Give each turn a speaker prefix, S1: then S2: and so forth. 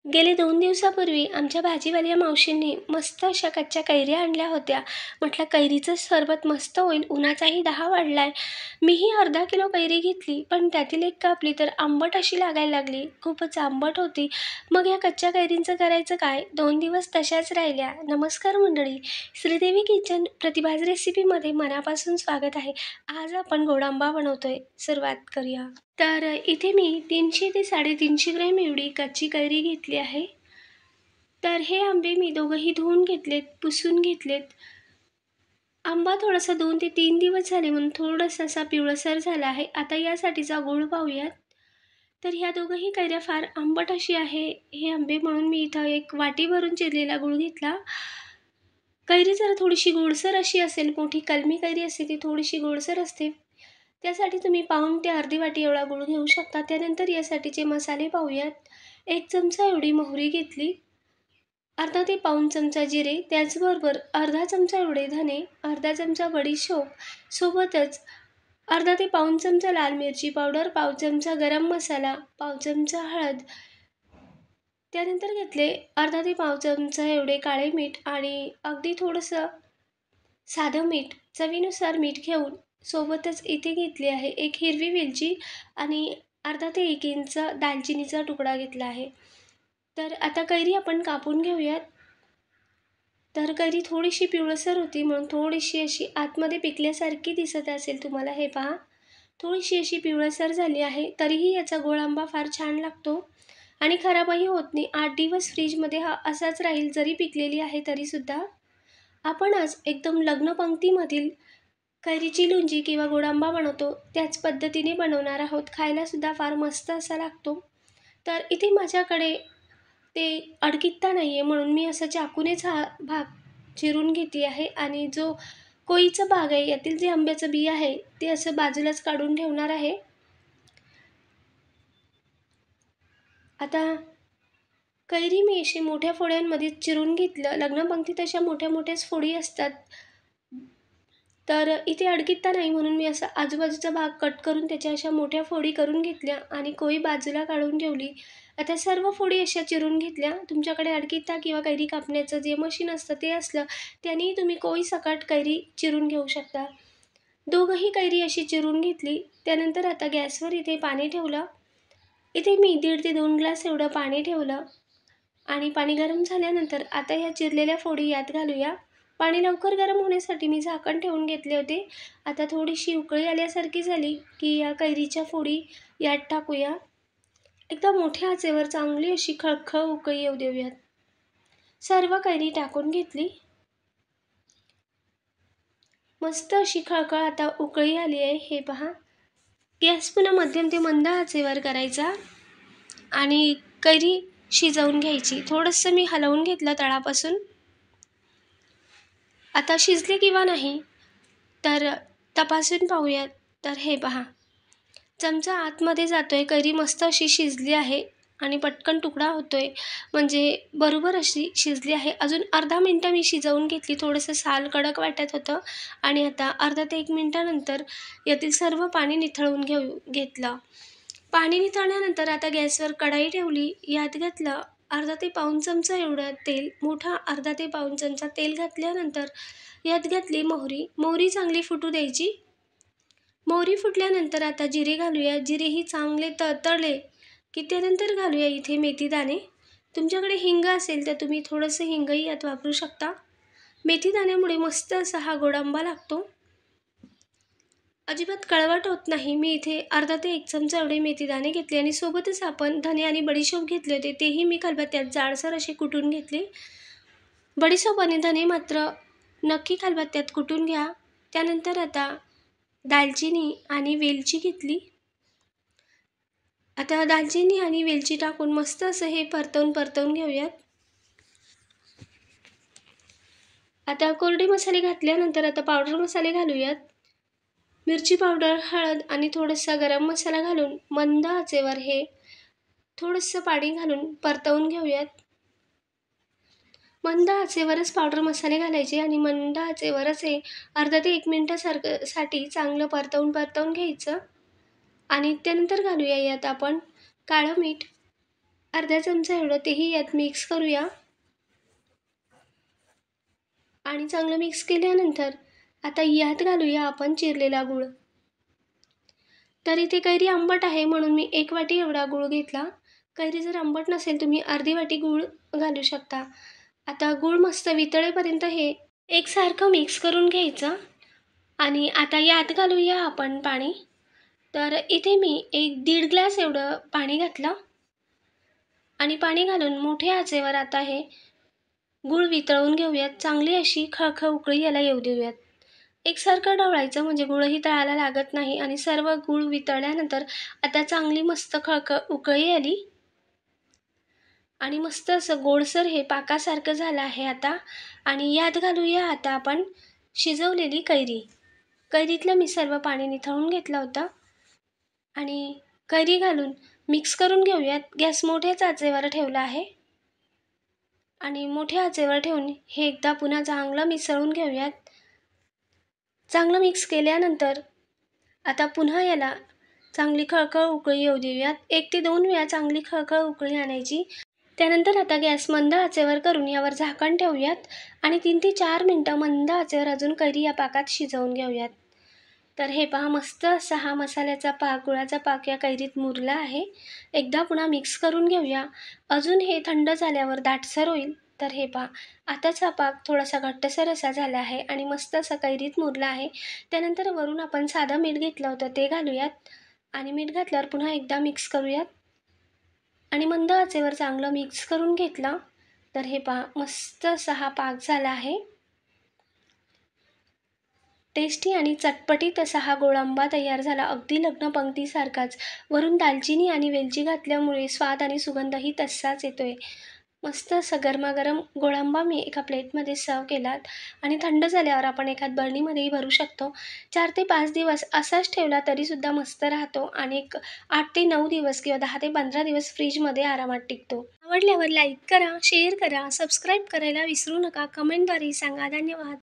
S1: गेले 2 दिवसापूर्वी आमच्या भाजीवाल्या मावशींनी मस्त अशा कच्च्या कैऱ्या आणल्या होत्या. म्हटलं कैरीचं सरबत मस्त होईल, उन्हाचाही दाह वाढलाय. मीही अर्धा किलो कैरी घेतली, पण त्यातील एक कापली तर आंबट अशी लागायला लागली. खूपच आंबट होती. मग ह्या कच्च्या कैरींचं करायचं काय? 2 दिवस तशाच राहिल्या. नमस्कार मंडळी, श्रीदेवी किचन प्रतिभाज रेसिपीमध्ये मनापासून स्वागत आहे. आज आपण गोड आंबा बनवतोय. सुरुवात करूया. तर इथे मी 300 ते 350 ग्रॅम एवढी कच्ची कैरी घेतली आहे. तर हे आंबे मी दोघंही धुवून घेतलेत, पुसून घेतलेत. आंबा थोडासा 2 ते 3 दिवस झाले म्हणून थोडासा असा पिवळसर झाला आहे. आता यासाठीचा गूळ पाहूयात. तर ह्या दोघंही कैऱ्या फार आंबट अशी आहे हे आंबे, म्हणून मी इथं एक वाटी भरून चिरलेला गूळ घेतला. कैरी जर थोडीशी गोडसर अशी असेल, मोठी कलमी कैरी असते ती थोडीशी गोडसर असते, त्यासाठी तुम्ही पाऊण ते अर्धी वाटी एवढा गूळ घेऊ शकता. त्यानंतर यासाठीचे मसाले पाहूयात. 1 चमचा एवढी मोहरी घेतली, अर्धा ते पाऊण चमचा जिरे, त्याचबरोबर अर्धा चमचा एवढे धने, अर्धा चमचा बडीशोप, सोबतच अर्धा ते पाऊण चमचा लाल मिरची पावडर, पाव चमचा गरम मसाला, पाव चमचा हळद. त्यानंतर घेतले अर्धा ते पाव चमचा एवढे काळे मीठ आणि अगदी थोडंसं साधं मीठ, चवीनुसार मीठ घेऊन सोबतच इथे घेतली आहे एक हिरवी वेलची आणि अर्धा ते 1 इंच दालचिनीचा तुकडा घेतला आहे. तर आता कैरी आपण कापून घेऊयात. तर कैरी थोडीशी पिवळसर होती म्हणून थोडीशी अशी आतमध्ये पिकल्यासारखी दिसत असेल तुम्हाला, हे पहा. थोडीशी अशी पिवळसर झाली आहे. तरीही याचा गोड आंबा फार छान लागतो आणि खराबही होत नाही. 8 दिवस फ्रीजमध्ये हा असाच राहील, जरी पिकलेली आहे तरीसुद्धा. आपण आज एकदम लग्न पंक्तीमधील कैरीची लोणची किंवा गोड आंबा बनवतो त्याच पद्धतीने बनवणार आहोत. खायलासुद्धा फार मस्त असा लागतो. तर इथे माझ्याकडे ते अडकित्ता नाही आहे म्हणून मी असं चाकूनेच हा भाग चिरून घेते आहे आणि जो कोईचा भाग आहे, यातील जे आंब्याचं बी आहे ते असं बाजूलाच काढून ठेवणार आहे. आता कैरी मी अशी मोठ्या फोड्यांमध्ये चिरून घेतलं. लग्नपंक्तीत अशा मोठ्या मोठ्याच फोडी असतात. तर इथे अडकित्ता नाही म्हणून मी असा आजूबाजूचा भाग कट करून त्याच्या अशा मोठ्या फोडी करून घेतल्या आणि कोई बाजूला काढून ठेवली. आता सर्व फोडी अशा चिरून घेतल्या. तुमच्याकडे अडकित्ता किंवा कैरी कापण्याचं जे मशीन असतं ते असलं, त्यानेही तुम्ही कोई सकट कैरी चिरून घेऊ शकता. दोघंही कैरी अशी चिरून घेतली. त्यानंतर आता गॅसवर इथे पाणी ठेवलं. इथे मी 1.5 ते 2 ग्लास एवढं पाणी ठेवलं आणि पाणी गरम झाल्यानंतर आता ह्या चिरलेल्या फोडी यात घालूया. पाणी लवकर गरम होण्यासाठी मी झाकण ठेवून घेतले होते. आता थोडीशी उकळी आल्यासारखी झाली की या कैरीच्या फोडी यात टाकूया. एकदम मोठ्या आचेवर चांगली अशी खळखळ उकळी येऊ देऊयात. सर्व कैरी टाकून घेतली. मस्त अशी खळखळ आता उकळी आली आहे, हे पहा. गॅस पुन्हा मध्यम ते मंद आचेवर करायचा आणि कैरी शिजवून घ्यायची. थोडंसं मी हलवून घेतलं तळापासून. आता शिजले किंवा नाही तर तपासून पाहूयात. तर हे पहा, चमचा आतमध्ये जातोय, कैरी मस्त अशी शिजली आहे आणि पटकन तुकडा होतोय, म्हणजे बरोबर अशी शिजली आहे. अजून अर्धा मिनटं मी शिजवून घेतली. थोडंसं साल कडक वाटत होतं आणि आता अर्धा ते 1 मिनटानंतर यातील सर्व पाणी निथळून घेतलं. पाणी निथळल्यानंतर आता गॅसवर कढई ठेवली. यात घातलं अर्धा ते पाऊण चमचा एवढं तेल, मोठा अर्धा ते पाऊण चमचा तेल घातल्यानंतर यात घातली मोहरी. मोहरी चांगली फुटू द्यायची. मोहरी फुटल्यानंतर आता जिरे घालूया. जिरेही चांगले तळतळले की त्यानंतर घालूया इथे मेथीदाणे. तुमच्याकडे हिंग असेल तर तुम्ही थोडंसं हिंगही यात वापरू शकता. मेथीदाण्यामुळे मस्त असा हा गोड आंबा लागतो. अजिबात कळवट होत नाही. मी इथे अर्धा ते 1 चमचा एवढे मेथीदाणे घेतले आणि सोबतच आपण धने आणि बडीशोप घेतले होते, तेही मी खलबत्त्यात जाडसर असे कुटून घेतले. बडीशोप आणि धने मात्र नक्की खलबत्त्यात कुटून घ्या. त्यानंतर आता दालचिनी आणि वेलची घेतली. आता दालचिनी आणि वेलची टाकून मस्त असं हे परतवून घेऊयात. आता कोरडे मसाले घातल्यानंतर आता पावडर मसाले घालूयात. मिरची पावडर, हळद आणि थोडासा गरम मसाला घालून मंद आचेवर हे थोडंसं पाणी घालून परतवून घेऊयात. मंद आचेवरच पावडर मसाले घालायचे आणि मंद आचेवरच हे अर्धा ते 1 मिनिटासाठी चांगलं परतवून घ्यायचं आणि त्यानंतर घालूया यात आपण काळं मीठ, अर्धा चमचा एवढं तेही यात मिक्स करूया. आणि चांगलं मिक्स केल्यानंतर आता यात घालूया आपण चिरलेला गूळ. तर इथे कैरी आंबट आहे म्हणून मी 1 वाटी एवढा गूळ घेतला. कैरी जर आंबट नसेल तुम्ही अर्धी वाटी गूळ घालू शकता. आता गूळ मस्त वितळेपर्यंत हे एकसारखं मिक्स करून घ्यायचं. आणि आता यात घालूया आपण पाणी. तर इथे मी 1-1.5 ग्लास एवढं पाणी घातलं. आणि पाणी घालून मोठ्या आचेवर आता हे गूळ वितळवून घेऊयात. चांगली अशी खळखळ उकळी याला येऊ देऊयात. एकसारखं ढवळायचं म्हणजे गूळही तळायला लागत नाही. आणि सर्व गूळ वितळल्यानंतर आता चांगली मस्त खळखळ उकळी आली. आणि मस्त असं गोडसर हे पाकासारखं झालं आहे आता. आणि यात घालूया आता आपण शिजवलेली कैरी. कैरीतलं मी सर्व पाणी निथळून घेतलं होतं. आणि कैरी घालून मिक्स करून घेऊयात. गॅस मोठ्याच आचेवर ठेवला आहे. आणि मोठ्या आचेवर ठेवून हे एकदा पुन्हा चांगलं मिसळून घेऊयात. चांगलं मिक्स केल्यानंतर आता पुन्हा याला चांगली खळखळ उकळी येऊ देऊयात. 1 ते 2 वेळा चांगली खळखळ उकळी आणायची. त्यानंतर आता गॅस मंद आचेवर करून यावर झाकण ठेवूयात. आणि 3 ते 4 मिनिटं मंद आचेवर अजून कैरी या पाकात शिजवून घेऊयात. तर हे पहा मस्त असा हा मसाल्याचा पाक, गुळाचा पाक या कैरीत मुरला आहे. एकदा पुन्हा मिक्स करून घेऊया. अजून हे थंड झाल्यावर दाटसर होईल. तर हे पहा आताच हा पाक थोडासा घट्टसर असा झाला आहे आणि मस्त असा कैरीत मुरला आहे. त्यानंतर वरून आपण साधं मीठ घेतलं होतं ते घालूयात. आणि मीठ घातल्यावर पुन्हा एकदा मिक्स करूयात. आणि मंद आचेवर चांगलं मिक्स करून घेतलं. तर हे पहा मस्त असा हा पाक झाला आहे. टेस्टी आणि चटपटीत असा हा गोडांबा तयार झाला. अगदी लग्न पंक्तीसारखाच. वरून दालचिनी आणि वेलची घातल्यामुळे स्वाद आणि सुगंधही तसाच येतोय. मस्त असा गरमागरम गोडांबा मी एका प्लेटमध्ये सर्व केलात. आणि थंड झाल्यावर आपण एखाद बरणीमध्येही भरू शकतो. 4 ते 5 दिवस असाच ठेवला तरीसुद्धा मस्त राहतो. आणि 8 ते 9 दिवस किंवा 10 ते 15 दिवस फ्रीजमध्ये आरामात टिकतो. आवडल्यावर लाईक करा, शेअर करा, सबस्क्राईब करायला विसरू नका. कमेंटद्वारे सांगा. धन्यवाद.